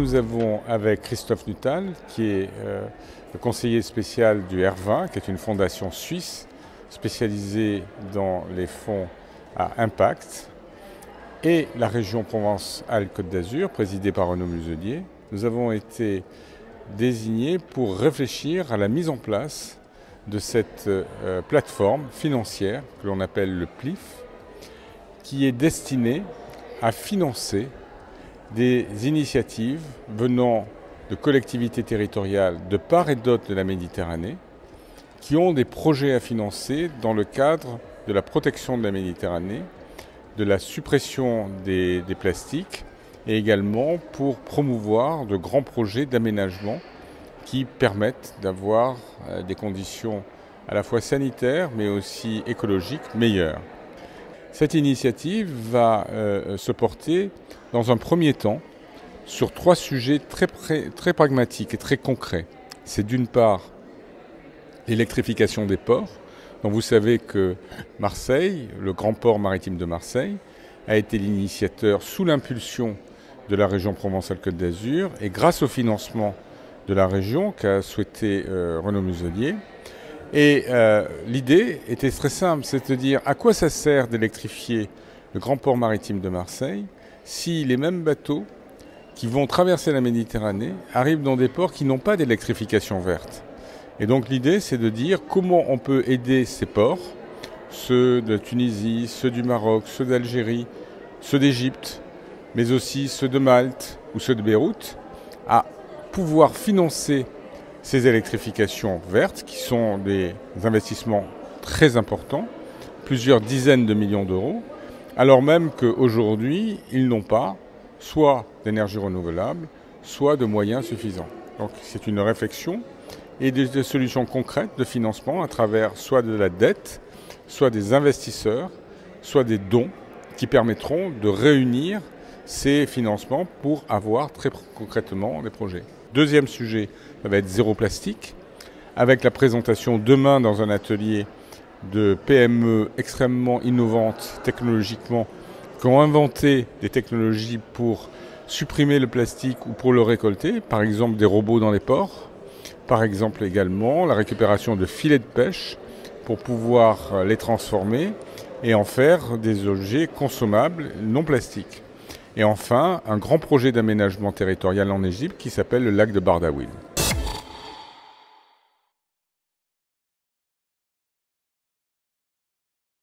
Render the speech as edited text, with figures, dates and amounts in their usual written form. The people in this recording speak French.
nous avons avec Christophe Nuttall, qui est le conseiller spécial du R20, qui est une fondation suisse spécialisée dans les fonds à impact, et la région Provence-Alpes-Côte d'Azur, présidée par Renaud Muselier. Nous avons été désignés pour réfléchir à la mise en place de cette plateforme financière que l'on appelle le PLIF, qui est destinée à financer des initiatives venant de collectivités territoriales de part et d'autre de la Méditerranée qui ont des projets à financer dans le cadre de la protection de la Méditerranée, de la suppression des plastiques et également pour promouvoir de grands projets d'aménagement qui permettent d'avoir des conditions à la fois sanitaires mais aussi écologiques meilleures. Cette initiative va se porter dans un premier temps sur 3 sujets très pragmatiques et très concrets. C'est d'une part l'électrification des ports. Donc vous savez que Marseille, le grand port maritime de Marseille, a été l'initiateur sous l'impulsion de la région Provence-Alpes-Côte d'Azur et grâce au financement de la région qu'a souhaité Renaud Muselier. Et l'idée était très simple, c'est de dire à quoi ça sert d'électrifier le grand port maritime de Marseille si les mêmes bateaux qui vont traverser la Méditerranée arrivent dans des ports qui n'ont pas d'électrification verte. Et donc l'idée c'est de dire comment on peut aider ces ports, ceux de Tunisie, ceux du Maroc, ceux d'Algérie, ceux d'Égypte, mais aussi ceux de Malte ou ceux de Beyrouth, à pouvoir financer ces électrifications vertes, qui sont des investissements très importants, plusieurs dizaines de millions d'euros, alors même qu'aujourd'hui, ils n'ont pas soit d'énergie renouvelable, soit de moyens suffisants. Donc c'est une réflexion et des solutions concrètes de financement à travers soit de la dette, soit des investisseurs, soit des dons qui permettront de réunir ces financements pour avoir très concrètement des projets. Deuxième sujet, ça va être zéro plastique, avec la présentation demain dans un atelier de PME extrêmement innovantes technologiquement, qui ont inventé des technologies pour supprimer le plastique ou pour le récolter, par exemple des robots dans les ports, par exemple également la récupération de filets de pêche pour pouvoir les transformer et en faire des objets consommables non plastiques. Et enfin, un grand projet d'aménagement territorial en Égypte qui s'appelle le lac de Bardaouil.